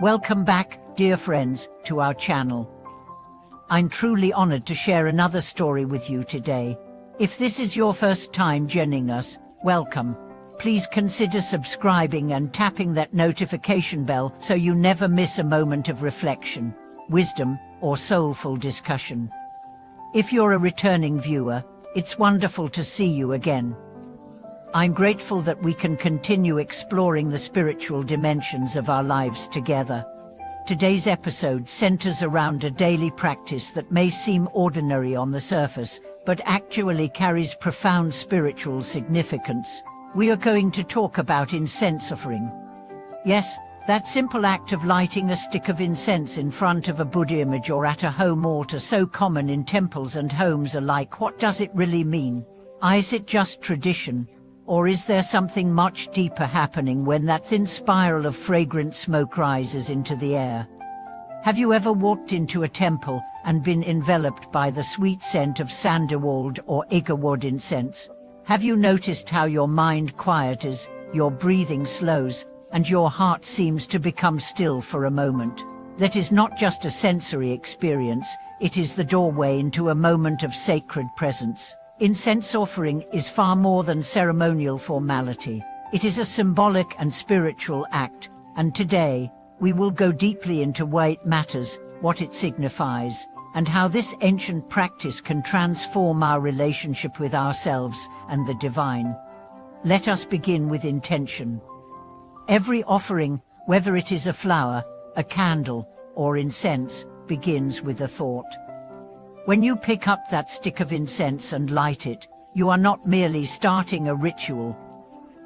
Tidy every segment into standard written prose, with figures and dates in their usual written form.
Welcome back, dear friends, to our channel. I'm truly honored to share another story with you today. If this is your first time joining us, welcome. Please consider subscribing and tapping that notification bell so you never miss a moment of reflection, wisdom, or soulful discussion. If you're a returning viewer, it's wonderful to see you again. I'm grateful that we can continue exploring the spiritual dimensions of our lives together. Today's episode centers around a daily practice that may seem ordinary on the surface, but actually carries profound spiritual significance. We are going to talk about incense offering. Yes, that simple act of lighting a stick of incense in front of a Buddha image or at a home altar, so common in temples and homes alike. What does it really mean? Is it just tradition? Or is there something much deeper happening when that thin spiral of fragrant smoke rises into the air? Have you ever walked into a temple and been enveloped by the sweet scent of sandalwood or agarwood incense? Have you noticed how your mind quiets, your breathing slows, and your heart seems to become still for a moment? That is not just a sensory experience, it is the doorway into a moment of sacred presence. Incense offering is far more than ceremonial formality. It is a symbolic and spiritual act, and today, we will go deeply into why it matters, what it signifies, and how this ancient practice can transform our relationship with ourselves and the divine. Let us begin with intention. Every offering, whether it is a flower, a candle, or incense, begins with a thought. When you pick up that stick of incense and light it, you are not merely starting a ritual.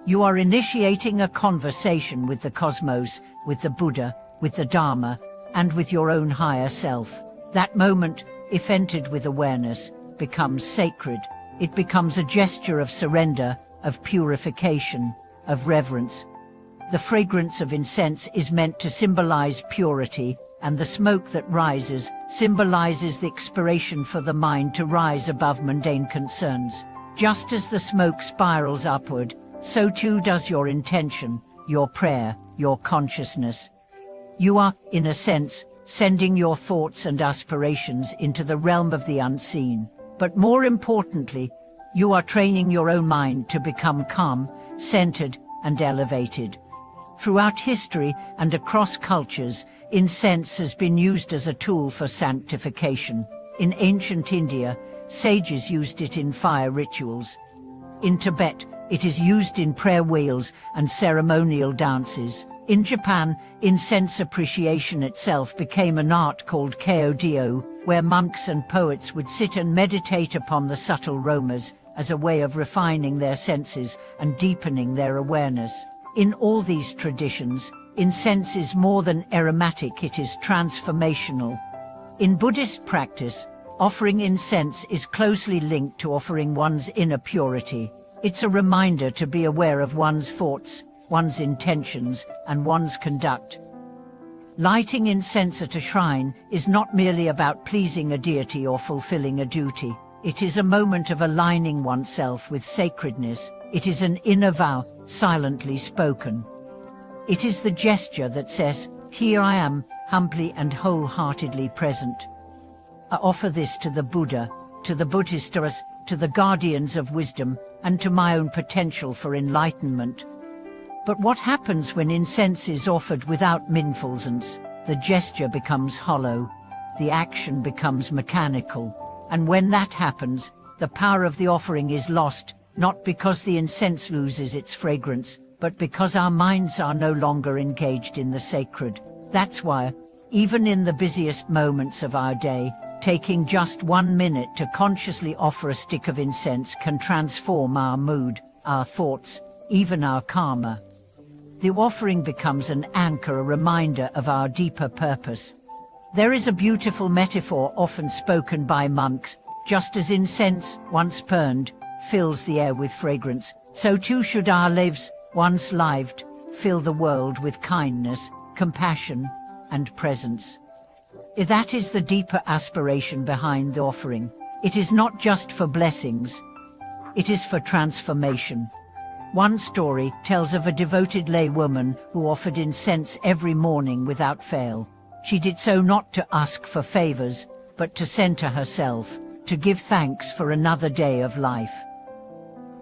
You are initiating a conversation with the cosmos, with the Buddha, with the Dharma, and with your own higher self. That moment, if entered with awareness, becomes sacred. It becomes a gesture of surrender, of purification, of reverence. The fragrance of incense is meant to symbolize purity, and the smoke that rises symbolizes the expiration for the mind to rise above mundane concerns. Just as the smoke spirals upward, so too does your intention, your prayer, your consciousness. You are, in a sense, sending your thoughts and aspirations into the realm of the unseen. But more importantly, you are training your own mind to become calm, centered, and elevated. Throughout history and across cultures, incense has been used as a tool for sanctification. In ancient India, sages used it in fire rituals. In Tibet, it is used in prayer wheels and ceremonial dances. In Japan, incense appreciation itself became an art called Qigong, where monks and poets would sit and meditate upon the subtle aromas as a way of refining their senses and deepening their awareness. In all these traditions, incense is more than aromatic, it is transformational. In Buddhist practice, offering incense is closely linked to offering one's inner purity. It's a reminder to be aware of one's thoughts, one's intentions, and one's conduct. Lighting incense at a shrine is not merely about pleasing a deity or fulfilling a duty. It is a moment of aligning oneself with sacredness. It is an inner vow, silently spoken. It is the gesture that says, "Here I am, humbly and wholeheartedly present. I offer this to the Buddha, to the Buddhistas, to the guardians of wisdom, and to my own potential for enlightenment." But what happens when incense is offered without mindfulness? The gesture becomes hollow, the action becomes mechanical, and when that happens, the power of the offering is lost, not because the incense loses its fragrance, but because our minds are no longer engaged in the sacred. That's why, even in the busiest moments of our day, taking just 1 minute to consciously offer a stick of incense can transform our mood, our thoughts, even our karma. The offering becomes an anchor, a reminder of our deeper purpose. There is a beautiful metaphor often spoken by monks: just as incense, once burned, fills the air with fragrance, so too should our lives, once lived, fill the world with kindness, compassion, and presence. That is the deeper aspiration behind the offering. It is not just for blessings, it is for transformation. One story tells of a devoted lay woman who offered incense every morning without fail. She did so not to ask for favors, but to center herself, to give thanks for another day of life.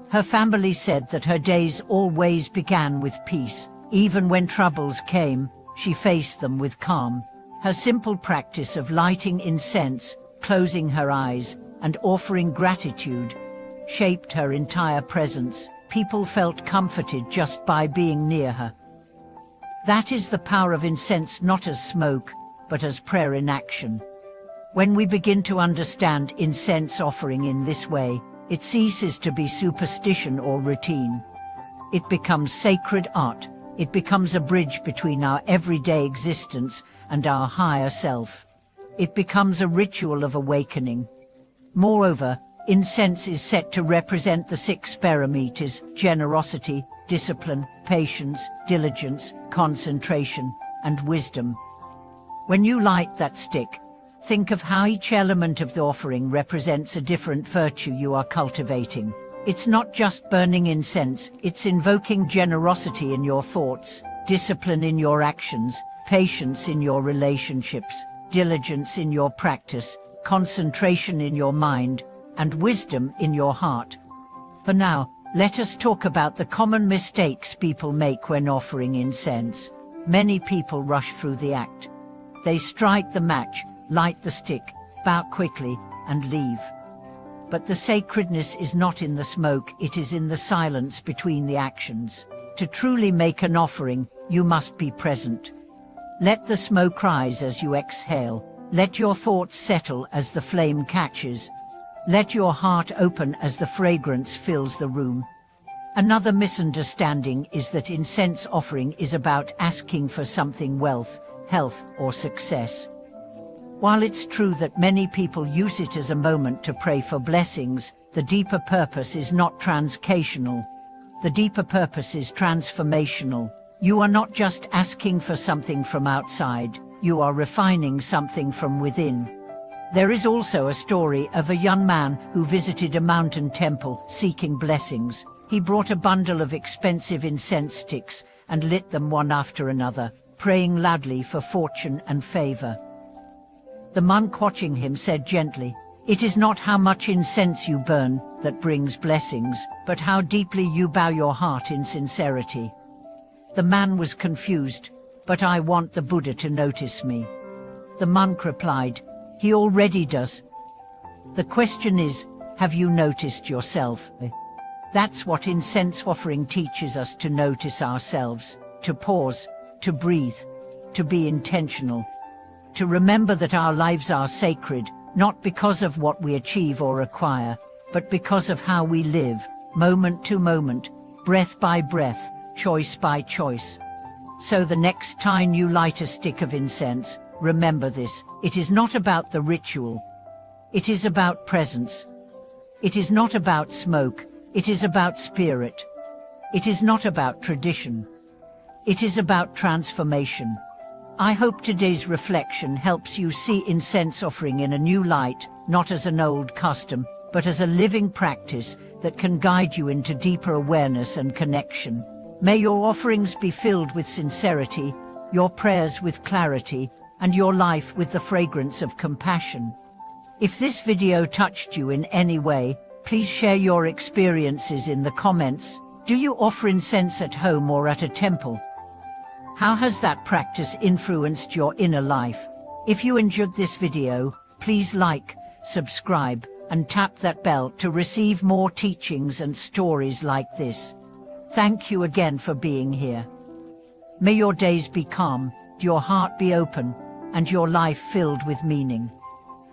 Her family said that her days always began with peace. Even when troubles came, she faced them with calm. Her simple practice of lighting incense, closing her eyes, and offering gratitude shaped her entire presence. People felt comforted just by being near her. That is the power of incense, not as smoke, but as prayer in action. When we begin to understand incense offering in this way, it ceases to be superstition or routine. It becomes sacred art. It becomes a bridge between our everyday existence and our higher self. It becomes a ritual of awakening. Moreover, incense is set to represent the 6 parameters: generosity, discipline, patience, diligence, concentration, and wisdom. When you light that stick, think of how each element of the offering represents a different virtue you are cultivating. It's not just burning incense, it's invoking generosity in your thoughts, discipline in your actions, patience in your relationships, diligence in your practice, concentration in your mind, and wisdom in your heart. For now, let us talk about the common mistakes people make when offering incense. Many people rush through the act. They strike the match, light the stick, bow quickly, and leave. But the sacredness is not in the smoke, it is in the silence between the actions. To truly make an offering, you must be present. Let the smoke rise as you exhale. Let your thoughts settle as the flame catches. Let your heart open as the fragrance fills the room. Another misunderstanding is that incense offering is about asking for something: wealth, health, or success. While it's true that many people use it as a moment to pray for blessings, the deeper purpose is not transactional. The deeper purpose is transformational. You are not just asking for something from outside, you are refining something from within. There is also a story of a young man who visited a mountain temple seeking blessings. He brought a bundle of expensive incense sticks and lit them one after another, praying loudly for fortune and favor. The monk watching him said gently, "It is not how much incense you burn that brings blessings, but how deeply you bow your heart in sincerity." The man was confused. "But I want the Buddha to notice me." The monk replied, "He already does. The question is, have you noticed yourself?" That's what incense offering teaches us: to notice ourselves, to pause, to breathe, to be intentional. To remember that our lives are sacred, not because of what we achieve or acquire, but because of how we live, moment to moment, breath by breath, choice by choice. So the next time you light a stick of incense, remember this: it is not about the ritual. It is about presence. It is not about smoke, it is about spirit. It is not about tradition. It is about transformation. I hope today's reflection helps you see incense offering in a new light, not as an old custom, but as a living practice that can guide you into deeper awareness and connection. May your offerings be filled with sincerity, your prayers with clarity, and your life with the fragrance of compassion. If this video touched you in any way, please share your experiences in the comments. Do you offer incense at home or at a temple? How has that practice influenced your inner life? If you enjoyed this video, please like, subscribe, and tap that bell to receive more teachings and stories like this. Thank you again for being here. May your days be calm, your heart be open, and your life filled with meaning.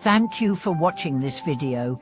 Thank you for watching this video.